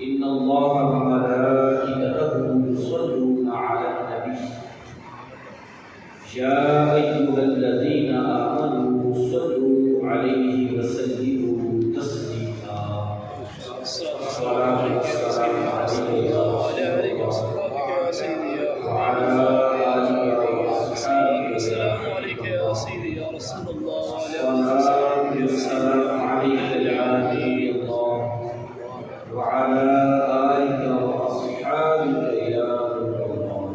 إن الله وملائكته يصلون على النبي يا أيها الذين آمنوا صلوا عليه وسلموا تسليما. الصلاة والسلام عليك يا رسول الله وعلى آله وصحبه السلام عليك يا سيدي يا رسول الله. الصلاة والسلام عليك يا نبي الله وعلى آلك وأصحابك يا نور الله.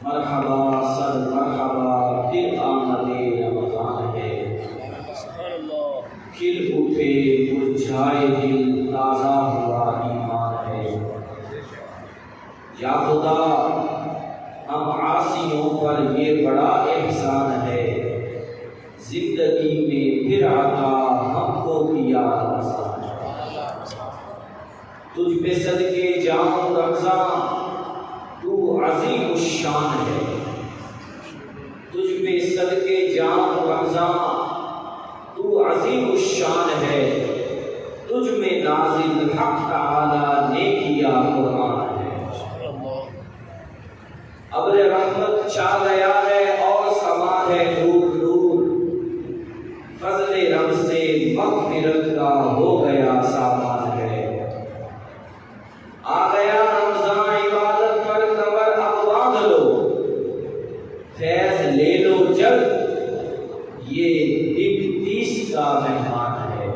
مرحبا سر مرحبا پھر آمد رمضان ہے، کھل اٹھے مرجھائے دل تازہ ہوا ایمان ہے. یا خدا ہم عاصیوں پر یہ بڑا احسان ہے، زندگی میں پھر عطا ہم کو کیا رمضان. تجھ پہ صدقے جاؤں رمضان تو عظیم الشان ہے، تجھ پہ صدقے جاؤں رمضان تو عظیم الشان ہے. تجھ میں نازل حق تعالی نے کیا قرآن ہے. ابر رحمت چھا گیا ہے اور سما ہے نور نور، فضل رب سے مغفرت کا ہو گیا سامان ہے. آ گیا رمضان عبادت پر کمر اب باندھ لو، فیض لے لو جلد یہ دن 30 کا مہمان ہے.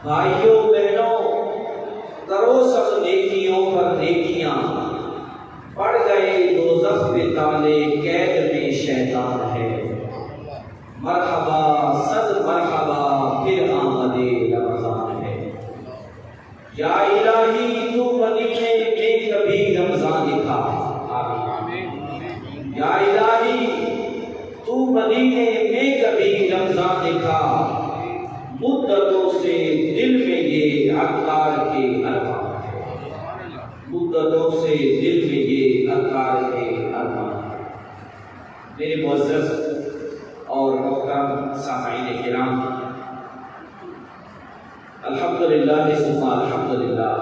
بھائیوں بہنوں کرو سب نیکیوں پر نیکیاں، پڑ گئے دوزخ پہ تالے قید میں شیطان ہے. مرحبا صد مرحبا پھر آمد رمضان ہے. یا الہی تو مدینے میں کبھی رمضان دکھا. آمین. یا الہی تو مدینے میں کبھی رمضان دکھا، مدتوں سے دل میں یہ عطار کے ارمان ہے. مدتوں سے دل میں یہ عطار کے ارمان ہے. میرے معزز اور محترم سامعین کرام، الحمدللہ ثم الحمدللہ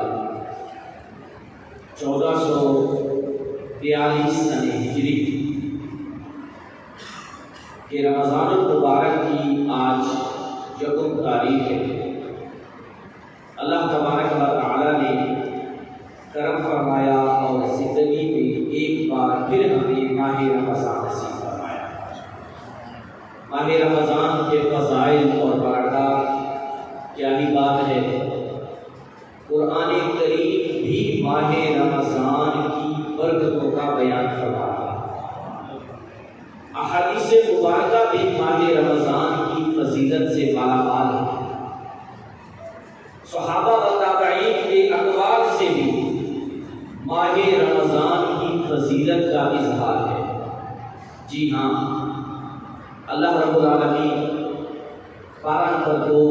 1442 سن ہجری کہ رمضان المبارک کی آج یکم تاریخ ہے. اللہ تبارک و تعالی نے کرم فرمایا اور زندگی میں ایک بار پھر ہمیں ماہ رمضان نصیب فرمایا. ماہ رمضان کے فضائل اور برکات کیا ہی بات ہے. قرآن کریم بھی ماہ رمضان کی برکتوں کا بیان فرما رہا ہے. احادیث مبارکہ بھی ماہ رمضان کی فضیلت سے مالا مال ہے. صحابہ و تابعین کے اقوال سے بھی ماہ رمضان کی فضیلت کا اظہار ہے. جی ہاں، اللہ رب العالمین پارہ نمبر 2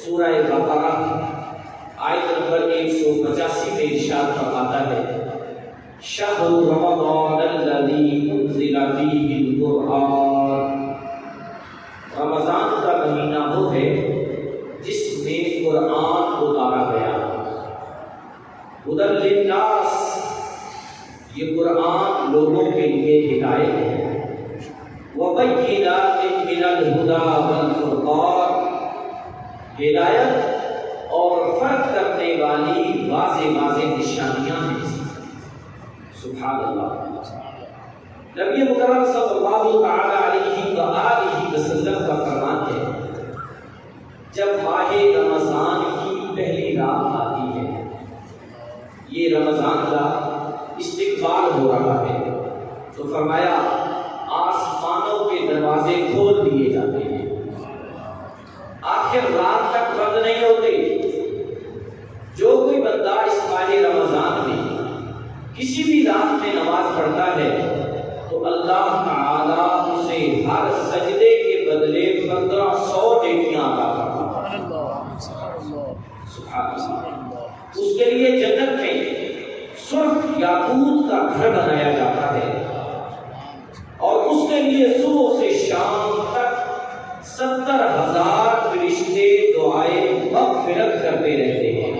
سورہ بقرہ آیت نمبر 185 میں ارشاد فرماتا ہے: شہر رمضان الذی انزل فیہ القرآن. رمضان کا مہینہ وہ ہے جس میں قرآن اتارا گیا. ہدی للناس، یہ قرآن لوگوں کے لیے ہدایت ہے. وبینات من الہدی والفرقان، ہدایت اور فرق کرنے والی واضح واضح نشانیاں ہیں. سبحان اللہ. نبی مکرم صلی اللہ تعالی علیہ وآلہ وسلم کا فرمان ہے: جب ماہ رمضان کی پہلی رات آتی ہے، یہ رمضان کا استقبال ہو رہا ہے، تو فرمایا آسمانوں کے دروازے کھول دیے جاتے ہیں. آخر رات تک بند نہیں ہوتے. جو کوئی بندہ اس ماہ رمضان میں کسی بھی رات میں نماز پڑھتا ہے تو اللہ تعالیٰ اسے ہر سجدے کے بدلے 1500 نیکیاں عطا کرتا ہے. سبحان اللہ. اس کے لیے جنت میں سرخ یاقوت کا گھر بنایا جاتا ہے اور اس کے لیے صبح سے شام تک 70,000 فرشتے مغفرت کرتے رہتے ہیں۔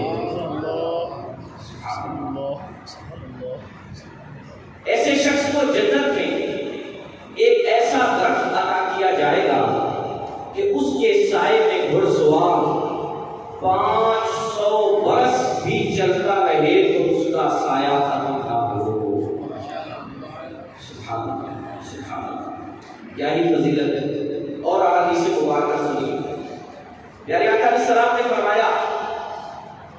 ایسے شخص کو جنت میں ایک ایسا درخت عطا کیا جائے گا کہ اس کے سائے میں گھڑ سوار 500 برس بھی چلتا رہے تو اس کا سایہ ختم نہ ہو۔ سبحان اللہ، سبحان اللہ، یہی فضیلت ہے۔ اور احادیث مبارکہ سنیے، پیارے آقا علیہ السلام نے فرمایا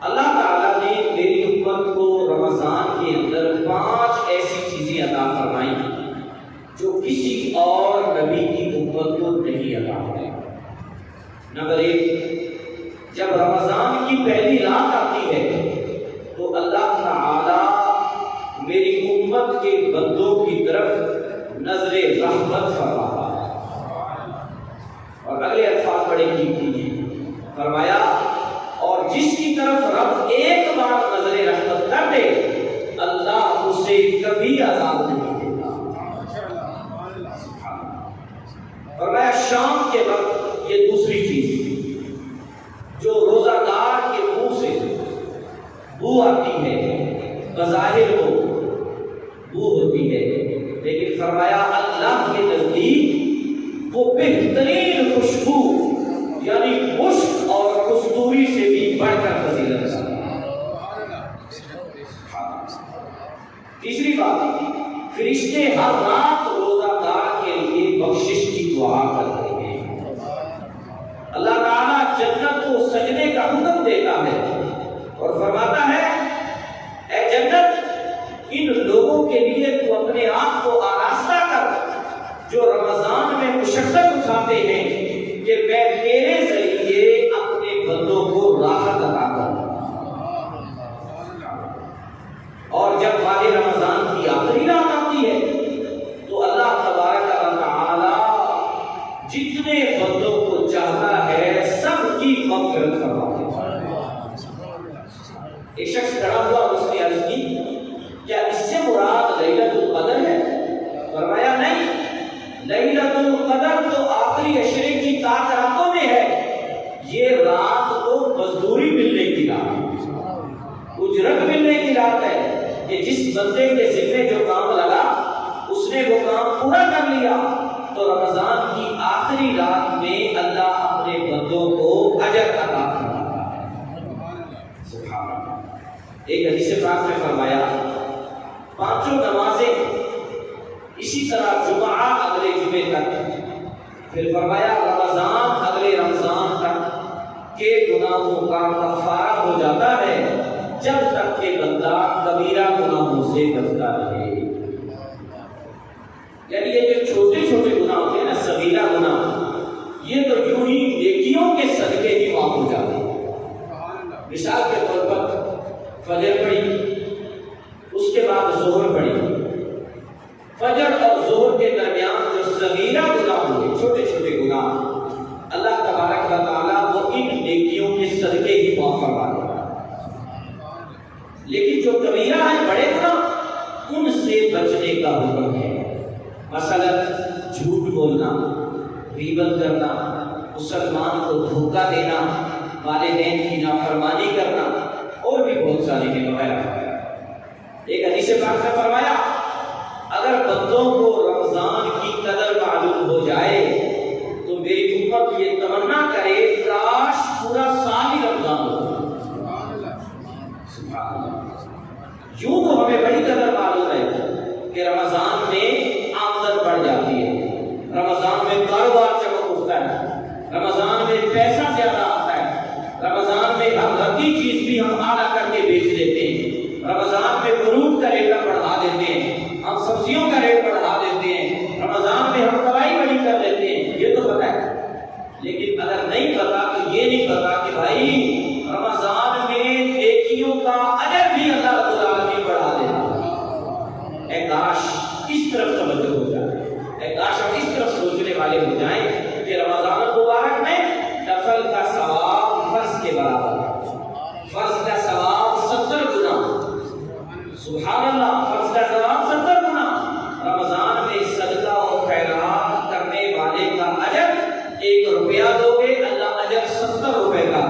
اللہ تعالیٰ نے میری امت کو رمضان کے اندر 5 ایسی چیزیں عطا فرمائی جو کسی اور نبی کی امت کو نہیں عطا فرمائی۔ نمبر 1، جب رمضان کی پہلی رات آتی ہے تو اللہ تعالیٰ میری امت کے بندوں کی طرف نظر رحمت فرماتا ہے۔ اور اگلے الفاظ بڑے قیمتی ہیں، فرمایا اور جس کی طرف رب ایک بار نظر رحمت کر دے اللہ اسے کبھی عذاب نہیں دیتا۔ فرمایا شام کے وقت یہ دوسری چیز جو روزہ دار کے منہ سے بو آتی ہے، بظاہر وہ بو ہوتی ہے لیکن فرمایا اللہ کے نزدیک وہ بہترین خوشبو یعنی مشک اور کستوری سے بھی بڑھ کر فضیلت ہے۔ تیسری بات، فرشتے ہر رات روزہ دار کے لیے بخشش کی دعا کرتے ہیں۔ اللہ تعالیٰ جنت کو سجدے کا حکم دیتا ہے اور فرماتا ہے اے جنت ان لوگوں کے لیے تو اپنے آپ کو آراستہ کر جو رمضان میں مشقت اٹھاتے ہیں کہ میں تیرے ذریعے اپنے بندوں کو راحت عطا کروں۔ اور جب ماہ رمضان کی آخری رات آتی ہے تو اللہ تبارک و تعالی جتنے بندوں کو چاہتا ہے سب کی مغفرت فرماتا ہے۔ ایک شخص کھڑا ہوا، اس نے عرض کی کیا اس سے مراد لیلۃ القدر ہے؟ فرمایا نہیں، لیلۃ القدر تو آخری عشرے کی طاق راتوں میں ہے، یہ رات تو مزدوری ملنے کی رات ہے، اجرت ملنے کی رات ہے کہ جس بندے کے ذمے جو کام لگا اس نے وہ کام پورا کر لیا تو رمضان کی آخری رات میں اللہ اپنے بندوں کو اجر عطا فرماتا ہے۔ سبحان اللہ۔ ایک حدیث پاک میں فرمایا 5 نمازیں اسی طرح جمعہ اگلے جمعے تک، پھر فرمایا رمضان اگلے رمضان تک کے گناہوں کا کفارہ ہو جاتا ہے جب تک کہ بندہ کبیرہ گناہوں سے بچتا رہے۔ یعنی یہ جو چھوٹے چھوٹے گناہ ہوتے ہیں نا، صغیرہ گناہ، یہ تو یوں ہی نیکیوں کے صدقے ہی معاف ہو جاتے ہیں۔ مثال کے طور پر فجر پڑھی، اس کے بعد ظہر پڑھی، فجر اور ظہر کے درمیان جو صغیرہ گناہ ہوئے، چھوٹے چھوٹے گناہ، اللہ تبارک و تعالیٰ وہ ان نیکیوں کے صدقے ہی معاف فرما دیتا ہے۔ لیکن جو کبیرہ ہیں، بڑے گناہ، ان سے بچنے کا حکم ہے۔ مثلا جھوٹ بولنا، غیبت کرنا، مسلمان کو دھوکہ دینا، والدین کی نافرمانی کرنا، اور بھی بہت ساری ہیں وغیرہ۔ ایک حدیث پاک میں فرمایا اگر بندوں کو رمضان کی قدر معلوم ہو جائے تو میری امت یہ تمنا کرے کاش پورا سال ہی رمضان ہو۔ سبحان اللہ۔ یوں تو ہمیں بڑی قدر معلوم ہے کہ رمضان میں آمدن بڑھ جاتی ہے، رمضان میں کاروبار چمک اٹھتا ہے، رمضان میں پیسہ زیادہ آتا ہے، رمضان میں ہم رتی چیز بھی ہم اعلیٰ کر کے بیچ دیتے ہیں، رمضان میں فروٹ کا ریٹ بڑھا دیتے ہیں، ہم سبزیوں کا ریٹ بڑھا دیتے ہیں، رمضان میں ہم کمائی بڑی کر دیتے ہیں، یہ تو پتہ ہے۔ لیکن اگر نہیں پتا تو یہ نہیں پتا کہ بھائی رمضان میں نیکیوں کا اجر بھی اللہ رب العالمین بڑھا دیتا ہے۔ اے کاش اس طرف توجہ ہو جائے، اے کاش ہم اس طرف سوچنے والے ہو جائیں کہ رمضان المبارک میں نفل کا ثواب فرض کے برابر ہے، فرض کا ثواب 70 گنا، سبحان اللہ، فرض کا ثواب 70 گنا۔ رمضان میں صدقہ و خیرات کرنے والے کا اجر 1 روپیہ دو گے اللہ اجر 70 روپے کا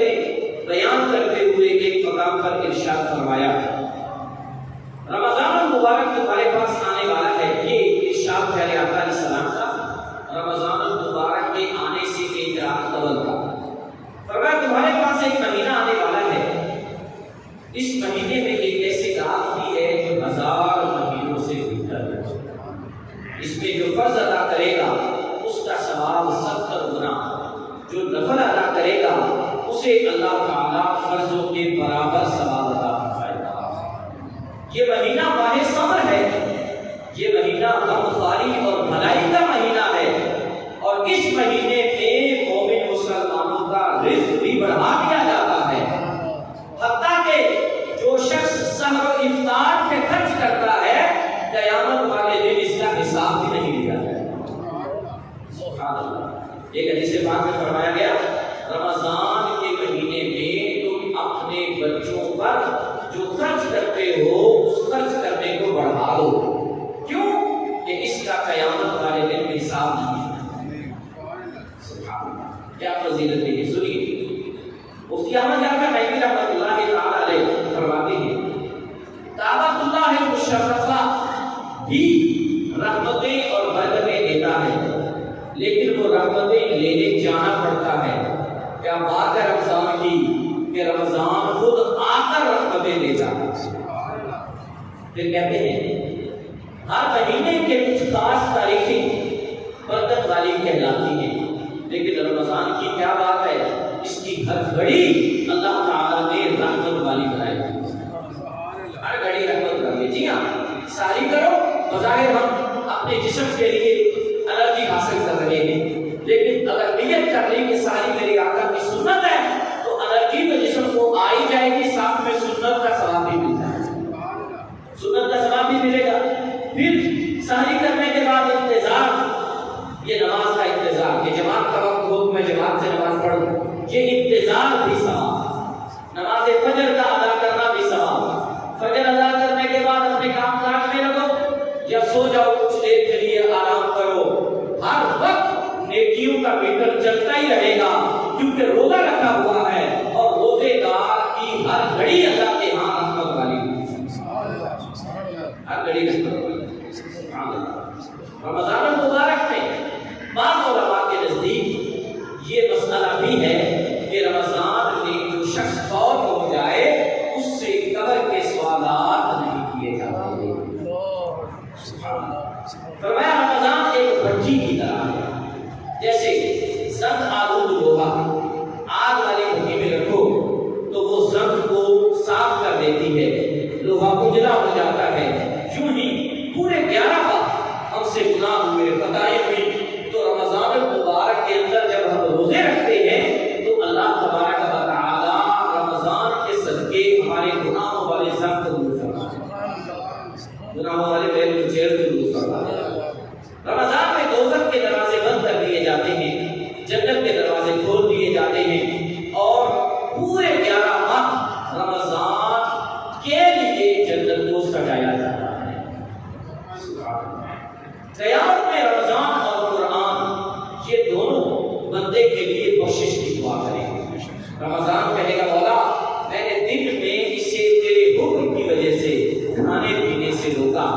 حقیقتیں بیان کرتے ہوئے ایک مقام پر ارشاد فرمایا، رمضان المبارک تمہارے پاس آنے والا ہے۔ یہ ارشاد پیارے آقا علیہ السلام کا رمضان المبارک کے آنے سے ایک رات قبل کا۔ فرمایا تمہارے پاس ایک مہینہ آنے والا ہے، اس مہینے میں ایک ایسی رات بھی ہے جو 1000 مہینوں سے بہتر ہے۔ اس میں جو فرض ادا کرے گا اس کا ثواب 70 گنا، جو نفل ادا کرے گا اسے اللہ تعالیٰ فرضوں کے برابر ثواب ادا فرمائے گا۔ یہ مہینہ ماہ صبر ہے، یہ مہینہ غمخواری اور بھلائی کا مہینہ ہے، اور اس مہینے میں مومن مسلمانوں کا رزق بھی بڑھا دیا جاتا ہے، حتیٰ کہ جو شخص سحر و افطار پہ خرچ کرتا ہے قیامت والے دن اس کا حساب بھی نہیں لیا جائے گا۔ سبحان اللہ۔ ایک حدیث پاک میں فرمایا گیا رمضان کے مہینے میں تم اپنے بچوں پر جو خرچ کرتے ہو اس خرچ کرنے کو بڑھا دو، کیوں کہ اس کا قیامت والے دن میں حساب نہیں ہے۔ سبحان اللہ، کیا فضیلت ہے، سنیے۔ مفتی احمد جعفر نعیمی رحمۃ اللہ تعالی علیہ فرماتے ہیں کعبۃ اللہ المشرفہ بھی رحمتیں اور برکتیں دیتا ہے، لیکن وہ رحمتیں لینے جانا پڑتا ہے۔ کیا بات ہے رمضان کی کہ رمضان خود آ کر رحمتیں دیتا ہے۔ پھر کہتے ہیں ہر مہینے کے کچھ خاص تاریخیں برکت والی کہلاتی ہیں، لیکن رمضان کی کیا بات ہے، اس کی ہر گھڑی اللہ تعالیٰ نے رحمت والی بنائی ہے۔ ہر گھڑی رحمت والی ہے۔ جی ہاں، ساری کرو، بظاہر ہم اپنے جسم کے لیے انرجی حاصل کر رہے ہیں، لیکن اگر نیت کر لی کہ ساری میری آقا کی سنت ہے تو انرجی تو جسم کو آئی جائے گی، ساتھ میں سنت کا ثواب بھی مل جائے گا، سنت کا ثواب بھی ملے گا۔ پھر ساری کرنے کے بعد انتظار، یہ نماز کا انتظار، یہ جماعت کا وقت ہو میں جماعت سے نماز پڑھوں، یہ انتظار بھی ثواب۔ نماز فجر کا ادا کرنا بھی ثواب۔ فجر ادا کرنے کے بعد اپنے کام کاج میں لگو یا سو جاؤ، کچھ دیر کے لیے آرام کرو، ہر وقت نیکیوں کا میٹر چلتا ہی رہے گا، کیونکہ روزہ رکھا ہوا ہے، اور روزے دار کی ہر گھڑی اللہ کے ہاں رحمت والی ہے، ہر گھڑی رحمت والی ہے۔ رمضان المبارک میں بعض علماء کے نزدیک یہ مسئلہ بھی ہے کہ رمضان میں جو شخص فوت ہو جائے اس سے قبر کے سوالات نہیں کیے جاتے۔ فرمایا رمضان ایک بھٹی کی طرح ہے، جیسے زنگ آلود لوہا آگ والی بھٹی میں رکھو تو وہ زنگ کو صاف کر دیتی ہے، لوہا اجلا ہو جاتا ہے۔ یوں ہی پورے 11 بار ہم سے گناہ ہوئے، خطائیں ہوئی، تو رمضان المبارک کے اندر جب ہم روزے رکھتے ہیں تو اللہ تبارک و تعالی رمضان کے صدقے ہمارے گناہوں والے زنگ کو دور فرماتا ہے، گناہوں والے میل کچیل کو دور فرماتا ہے۔ رمضان میں دوزخ کے دروازے بند کر دیے جاتے ہیں، جنت کے دروازے کھول دیے جاتے ہیں، اور پورے 11 ماہ رمضان کے لیے جنت کو سجایا جاتا ہے۔ قیامت میں رمضان اور قرآن یہ دونوں بندے کے لیے بخشش کی دعا کریں گے۔ رمضان کہے گا مولا میں نے دن میں اسے تیرے حکم کی وجہ سے کھانے پینے سے روکا،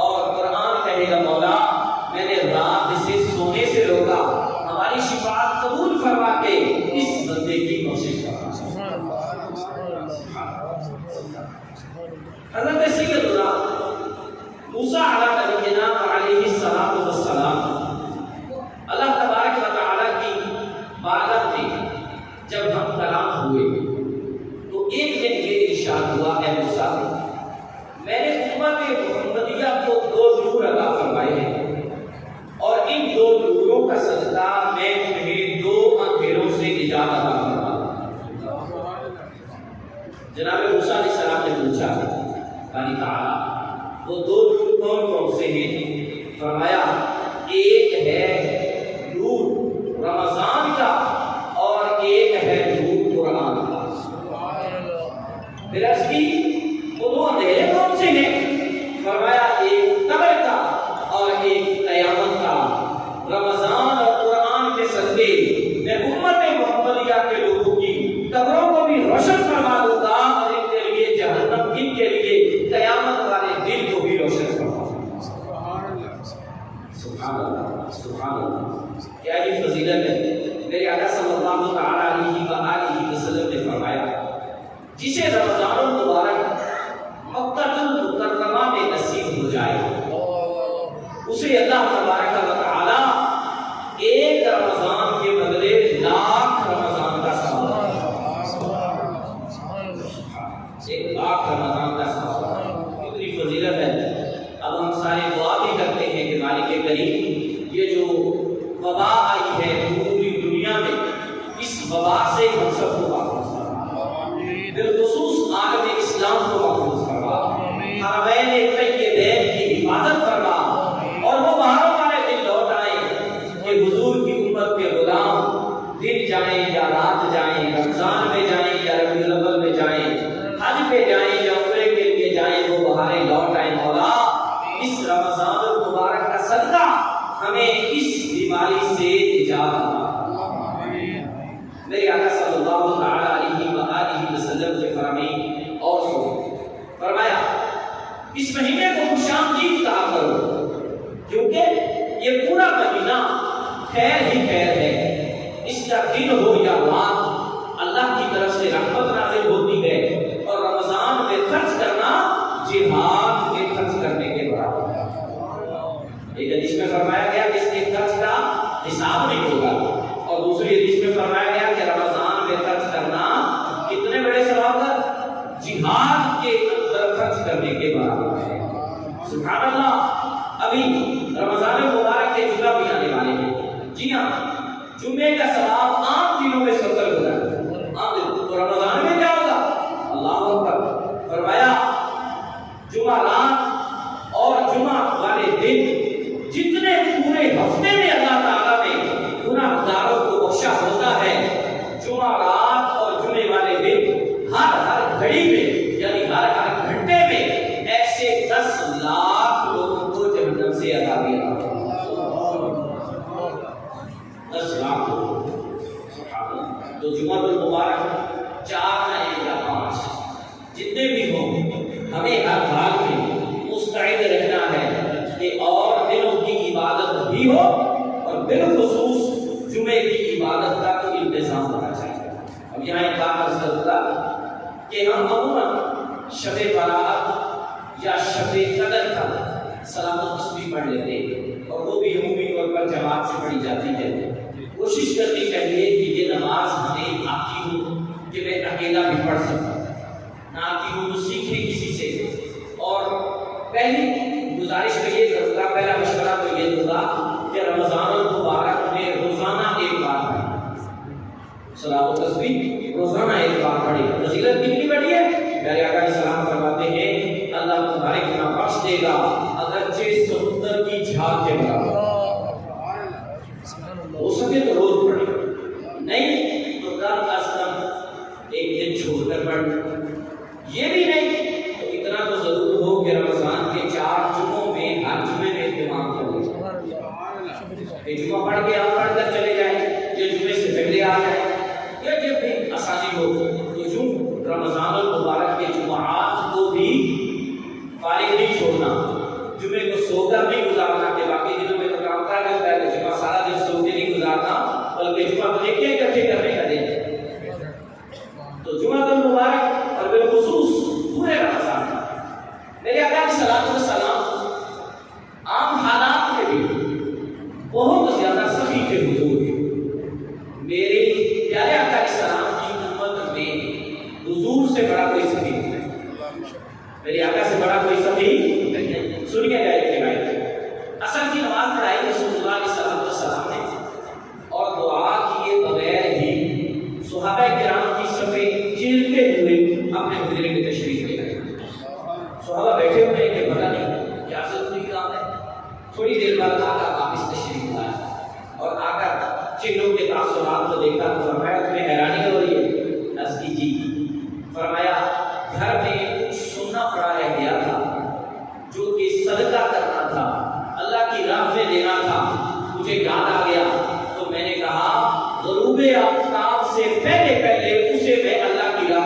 اور قرآن کہے گا مولا میں نے رات سے سونے سے روکا، ہماری شفاعت قبول فرما کے اس بندے کی بخشش فرما۔ حضرت سیدنا موسیٰ علیہ السلام اللہ تبارک و تعالیٰ کی بارگاہ میں جب ہم کلام ہوئے تو ایک دن یہ ارشاد ہوا، اے موسیٰ میں نے امت محمدیہ کو 2 نور عطا فرمائے ہیں، اور ان 2 نوروں کا صدقہ میں تمہیں 2 اندھیروں سے نجات عطا فرماتا ہوں۔ جناب موسیٰ علیہ السلام نے پوچھا بانی تعالیٰ وہ 2 نور کون کون سے ہیں؟ فرمایا ایک ہے نور رمضان کا اور ایک ہے نور قرآن کا۔ پھر عرض کی وہ 2 اندھیرے کون سے ہیں؟ فرمایا ایک قبر کا اور ایک قیامت کا۔ رمضان اور قرآن کے صدقے میں امت محمدیہ کے لوگوں کی قبر بھی روشن فرما دوں گا اور ان کے لیے جہنم ان کے لیے قیامت والے دن کو بھی روشن فرما دوں گا۔ سبحان اللہ، سبحان اللہ، کیا یہ فضیلت ہے۔ میرے آقا صلی اللہ تعالی علیہ وسلم نے فرمایا جسے رمضان المبارک مکہ المکرمہ میں نصیب ہو جائے اسے اللہ تبارک و تعالی ایک رمضان کے بدلے لاکھ رمضان کا ثواب، 1 لاکھ رمضان کا ثواب، اتنی فضیلت ہے۔ اب ہم سارے دعا بھی کرتے ہیں کہ مالک کریم یہ جو وبا آئی ہے پوری دنیا میں، اس وبا سے ہم سب کو محفوظ فرما، بالخصوص عالم اسلام کو محفوظ فرما، حرمین طیبین کی حفاظت فرما، اور وہ باہروں والے دن لوٹ آئیں کہ حضور کی امت کے غلام دن جائیں یا رات جائیں، رمضان میں جائیں یا ربیع الاول میں جائیں، حج پہ جائیں یا عمرے کے لیے جائیں، وہ باہریں لوٹ آئیں۔ مولا اس رمضان المبارک کا صدقہ ہمیں اس بیماری سے نجات عطا۔ میرے آقا صلی اللہ علیہ وسلم کے فرمائیں اور فرمایا اس مہینے کو خوشامدید کہا کرو، کیونکہ یہ پورا مہینہ خیر ہی خیر ہے، اس کا دن ہو یا رات اللہ کی طرف سے رحمت نازل ہوتی ہے، اور رمضان میں خرچ کرنا جہاد میں خرچ کرنے کے برابر ہے۔ ایک حدیث میں فرمایا گیا کہ اس کے خرچ کا حساب نہیں ہوگا، اور دوسری حدیث میں فرمایا گیا کہ رمضان میں خرچ کرنا کتنے بڑے ثواب کا، جہاد کے اندر خرچ کرنے کے برابر ہے۔ سبحان اللہ۔ ابھی رمضان مبارک کے جمعہ بھی آنے والے ہیں، جی ہاں، جمعے کا ثواب عام دنوں میں 70 گنا ہے، عام دنوں، تو رمضان میں کیا ہوگا؟ اللہ اکبر۔ فرمایا جمعہ رات اور جمعہ والے دن جتنے پورے ہفتے میں اللہ تعالیٰ نے گناہ گاروں کو بخشا ہوتا ہے، جمعہ رات اور جمعے والے دن ہر گھڑی میں یعنی ہر گھنٹے میں ایسے 10 لاکھ لوگوں کو جہنم سے آزادی عطا ہوتی ہے۔ 10 لاکھ لوگ تو جمعہ المبارک 4 ہیں یا 5 جتنے بھی ہوں، ہمیں ہر حال میں مستعد رہنا ہے کہ اور دنوں کی عبادت بھی ہو، اور بالخصوص جمعے کی عبادت کا تو انتظام ہونا چاہیے۔ اب یہاں ایک بات عرض کرتا کہ ہم عموماً شب برات یا شب قدر کا صلاۃ التسبیح پڑھ لیتے ہیں، اور وہ بھی عمومی طور پر جماعت سے پڑھی جاتی ہے۔ کوشش کرنی چاہیے کہ یہ نماز ہمیں آتی ہو کہ میں اکیلا بھی پڑھ سکتا، نہ آتی ہو تو سیکھیں کسی سے۔ اور پہلی گزارش میں یہ کروں گا، پہلا مشورہ تو یہ دوں گا کہ رمضان المبارک میں روزانہ ایک بار پڑھیں، صلاۃ التسبیح روزانہ ایک بار پڑھیں۔ فضیلت کتنی بڑی ہے؟ میرے آقا علیہ السلام فرماتے ہیں اللہ تمہارے گناہ بخش دے گا اگرچہ سمندر کی جھاگ کے برابر، ہو سکے تو روز پڑھیں، نہیں تو کم از کم ایک دن چھوڑ کر پڑھیں، یہ بھی نہیں تو اتنا تو ضرور ہو کہ رمضان کے 4 جمعوں میں ہر جمعے میں اہتمام کر لیں، کہ جمعہ پڑھ کے آپ پڑھ کر چلے جائیں، یا جمعے سے پہلے آ جائیں، یا جب بھی آسانی ہو تو یوں رمضان المبارک کے جمعات کو بھی فارغ نہیں چھوڑنا، جمعے کو سو کر نہیں گزارنا کہ باقی دنوں میں تو کام کر لیتا ہے، جمعہ سارا دن سو کے نہیں گزارنا، بلکہ جمعہ کو دیکھیں اکٹھے کرنے کا دن۔ تو جمعہ المبارک اور بالخصوص پورے رمضان میرے آقا علیہ الصلوۃ والسلام عام حالات میں بھی بہت زیادہ سخی تھے حضور، میرے پیارے آقا علیہ السلام کی امت میں حضور سے بڑا کوئی سخی نہیں، میرے آقا سے بڑا کوئی سخی نہیں۔ سنیے گا ایک روایت، اصل کی نماز پڑھائی رسول اللہ علیہ السلام نے، اور دعا کیے بغیر ہی صحابہ کرام کی صفیں چیرتے ہوئے اپنے حجرے میں تشریف لے گئے۔ صحابہ بیٹھے ہوئے ہیں کہ پتہ نہیں کیا ضروری کام ہے، تھوڑی دیر بعد آقا واپس تشریف لایا، اور آ کر چہروں کے تاثرات کو دیکھا تو فرمایا تمہیں حیرانی ہو رہی ہے؟ عرض کی جی۔ فرمایا گھر میں کچھ سننا پڑا رہ گیا تھا جو کہ صدقہ کرنا تھا، اللہ کی راہ میں دینا تھا، مجھے یاد آ گیا تو میں نے کہا غروب آفتاب سے پہلے اسے میں اللہ کی راہ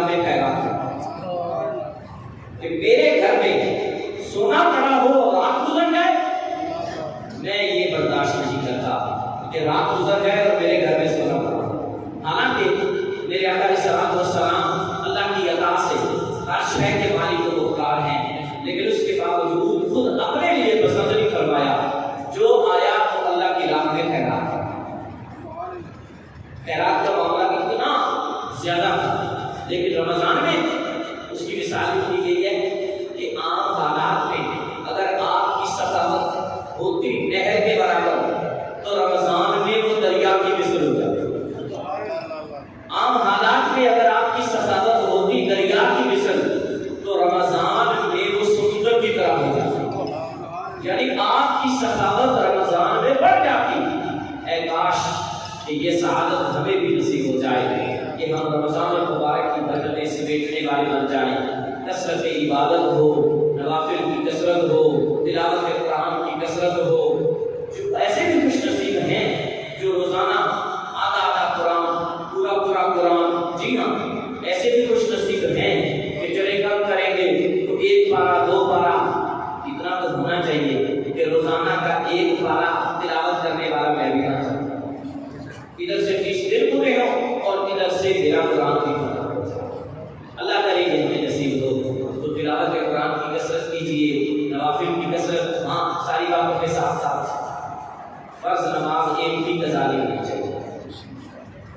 لیکن رمضان میں اس کی مثال دی گئی ہے کہ عام حالات میں اگر آپ کی سخاوت ہوتی نہر کے برابر تو رمضان میں وہ دریا کی مثل ہو جاتی. عام حالات میں اگر آپ کی سخاوت ہوتی دریا کی مثل تو رمضان میں وہ سمندر کی طرح ہو جاتی. یعنی آپ کی سخاوت رمضان میں بڑھ جاتی. اے کاش کہ یہ سعادت ہمیں بھی نصیب ہو جائے کہ ہم رمضان المبارک کی برکتیں سمیٹنے والے بن جائیں. کثرت عبادت ہو، نوافل کی کثرت ہو، تلاوت قرآن کی کثرت ہو. جو ایسے بھی خوش نصیب ہیں جو روزانہ آدھا آدھا قرآن، پورا پورا قرآن، جی ہاں ایسے بھی خوش نصیب ہیں کہ چلے کم کریں گے تو 1 پارہ 2 پارہ اتنا تو ہونا چاہیے کہ روزانہ کا 1 پارہ تلاوت کرنے والا میں بھی بن سکتا ہوں. ادھر سے 30 دن پورے ہوں اور ادھر سے میرا قرآن بھی پورا ہو جائے. اللہ کرے کہ ہمیں نصیب ہو تو تلاوت قرآن کی کثرت کیجیے، نوافل کی کثرت. ہاں ساری باتوں کے ساتھ ساتھ فرض نماز ایک ہی قضا نہیں ہونی چاہیے.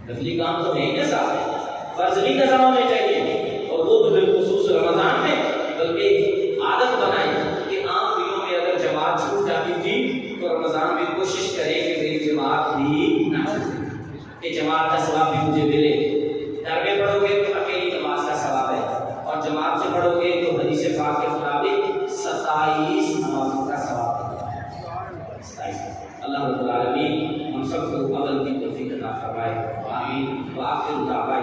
نفلی کام تو نہیں ہے ساتھ، فرض نہیں قضا ہونے چاہیے، اور وہ تو بالخصوص رمضان میں. بلکہ عادت بنائیں کہ عام دنوں میں اگر جماعت چھوٹ جاتی تھی تو رمضان میں کوشش کریں کہ میری جماعت بھی نہ چھوٹے، کہ جماعت کا ثواب بھی مجھے ملے. گھر میں پڑھو گے تو اکیلی نماز کا ثواب ہے، اور جماعت سے پڑھو گے تو حدیث پاک کے مطابق 27 نمازوں کا ثواب ہے. اللہ رب العالمین ہم سب کو عمل کی توفیق عطا فرمائے. آمین. وآخر دعوانا